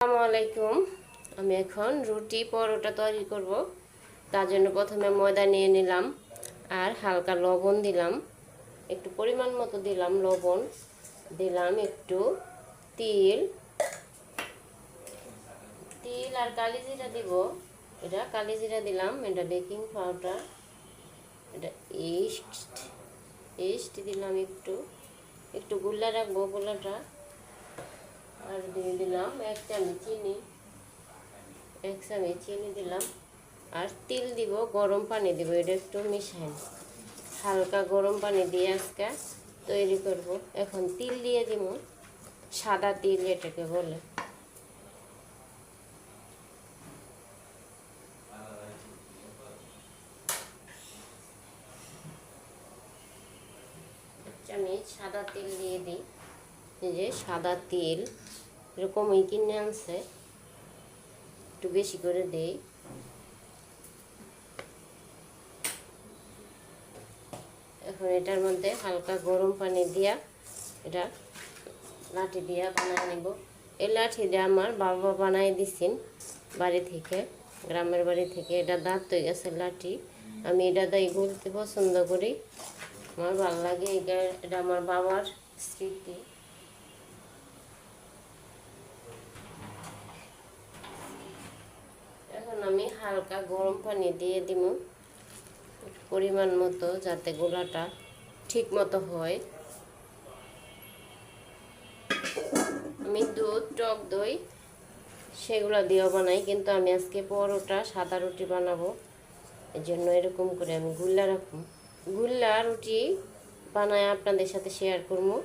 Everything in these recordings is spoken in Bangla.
আসসালামু আলাইকুম। আমি এখন রুটি পরোটা তৈরি করব। তার জন্য প্রথমে ময়দা নিয়ে নিলাম আর হালকা লবণ দিলাম, একটু পরিমাণ মতো দিলাম লবণ, দিলাম একটু তিল তিল আর কালি জিরা দিব। এটা কালি জিরা দিলাম, এটা বেকিং পাউডার, এটা ইস্ট ইস্ট দিলাম, একটু একটু গুল্লা রাখবো গোলাটা। আর দিয়ে দিলাম 1 চামচ চিনি দিলাম। আর তিল দিব, গরম পানি দিব, এটা একটু মিশাই হালকা গরম পানি দিয়ে আজকে তৈরি করব। এখন তিল দিয়ে দিব, সাদা তিল এটাকে বলে। আমি সাদা তিল দিয়ে দিই, এই যে সাদা তিল এরকমই কিনে আনছে, একটু বেশি করে দেই। এখন এটার মধ্যে হালকা গরম পানি দিয়া এটা লাঠি দিয়া বানায় নেব। এই লাঠি দিয়ে আমার বাবা বানাই দিছেন বাড়ি থেকে, গ্রামের বাড়ি থেকে। এটা দাঁত হয়ে গেছে লাঠি, আমি এটা দিয়ে গুলতে পছন্দ করি, আমার ভালো লাগে। এটা আমার বাবার স্মৃতি। এখন আমি হালকা গরম পানি দিয়ে দিব পরিমাণ মতো, যাতে গোলাটা ঠিক মতো হয়। আমি দুধ, টক দই সেগুলো দিয়েও বানাই, কিন্তু আমি আজকে পরোটা সাদা রুটি বানাবো, এই জন্য এরকম করে আমি গুল্লা রাখবো। গুল্লা রুটি বানায় আপনাদের সাথে শেয়ার করবো।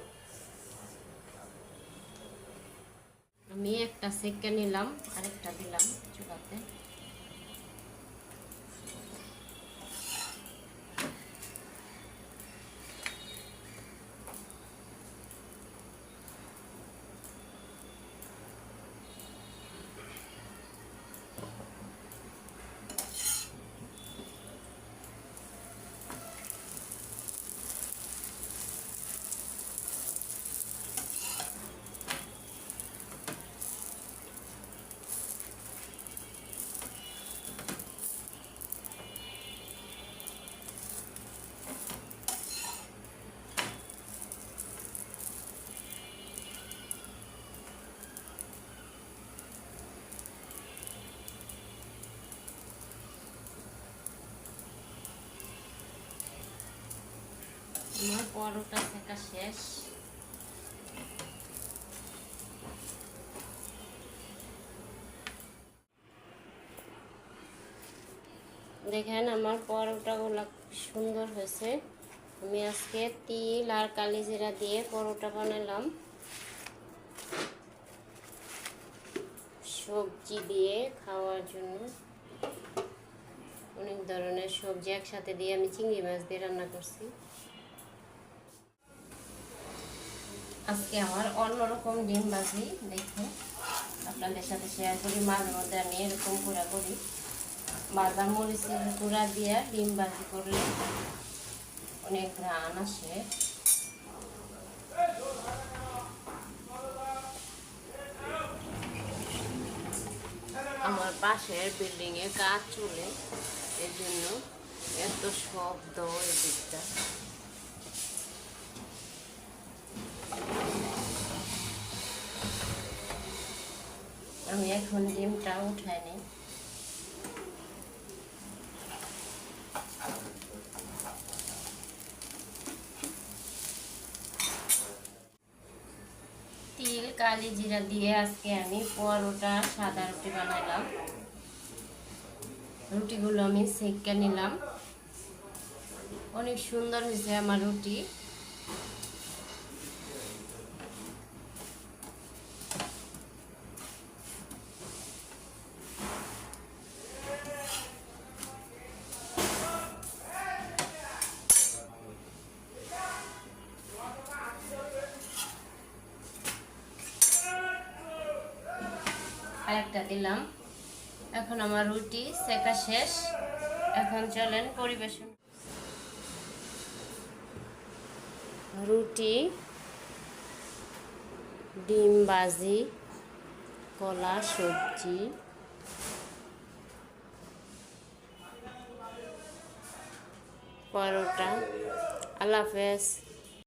আমি একটা সেক্কা নিলাম, আরেকটা দিলাম চুলাতে। আমার পরোটা সেকা শেষ। দেখেন আমার পরোটাগুলো সুন্দর হয়েছে। আমি আজকে তিল আর কালি জিরা দিয়ে পরোটা বানালাম, সবজি দিয়ে খাওয়ার জন্য। অনেক ধরনের সবজি একসাথে দিয়ে আমি চিংড়ি মাছ দিয়ে রান্না করছি। আজকে আমার অন্যরকম ডিম ভাজি দেখে আপনাদের সাথে শেয়ার করি। মাঝে মধ্যে আমি এরকম করে করি, ভাজা মরিচের গুঁড়া দিয়ে ডিম ভাজি করলে অনেক ঘ্রাণ আসে। আমার পাশের বিল্ডিংয়ে কাজ চলে, এর জন্য এত শব্দ এই দিকটা। আমি এখন ডিমটা উঠাই নিই। তিল কালি জিরা দিয়ে আজকে আমি পরোটা সাদা রুটি বানাইলাম। রুটিগুলো আমি সেঁকে নিলাম, অনেক সুন্দর হয়েছে আমার রুটি। আরেকটা দিলাম। এখন আমার রুটি সেকা শেষ, এখন চলেন পরিবেশন। রুটি, ডিম ভাজি, কলা, সবজি, পরোটা। আল্লাহ হাফেজ।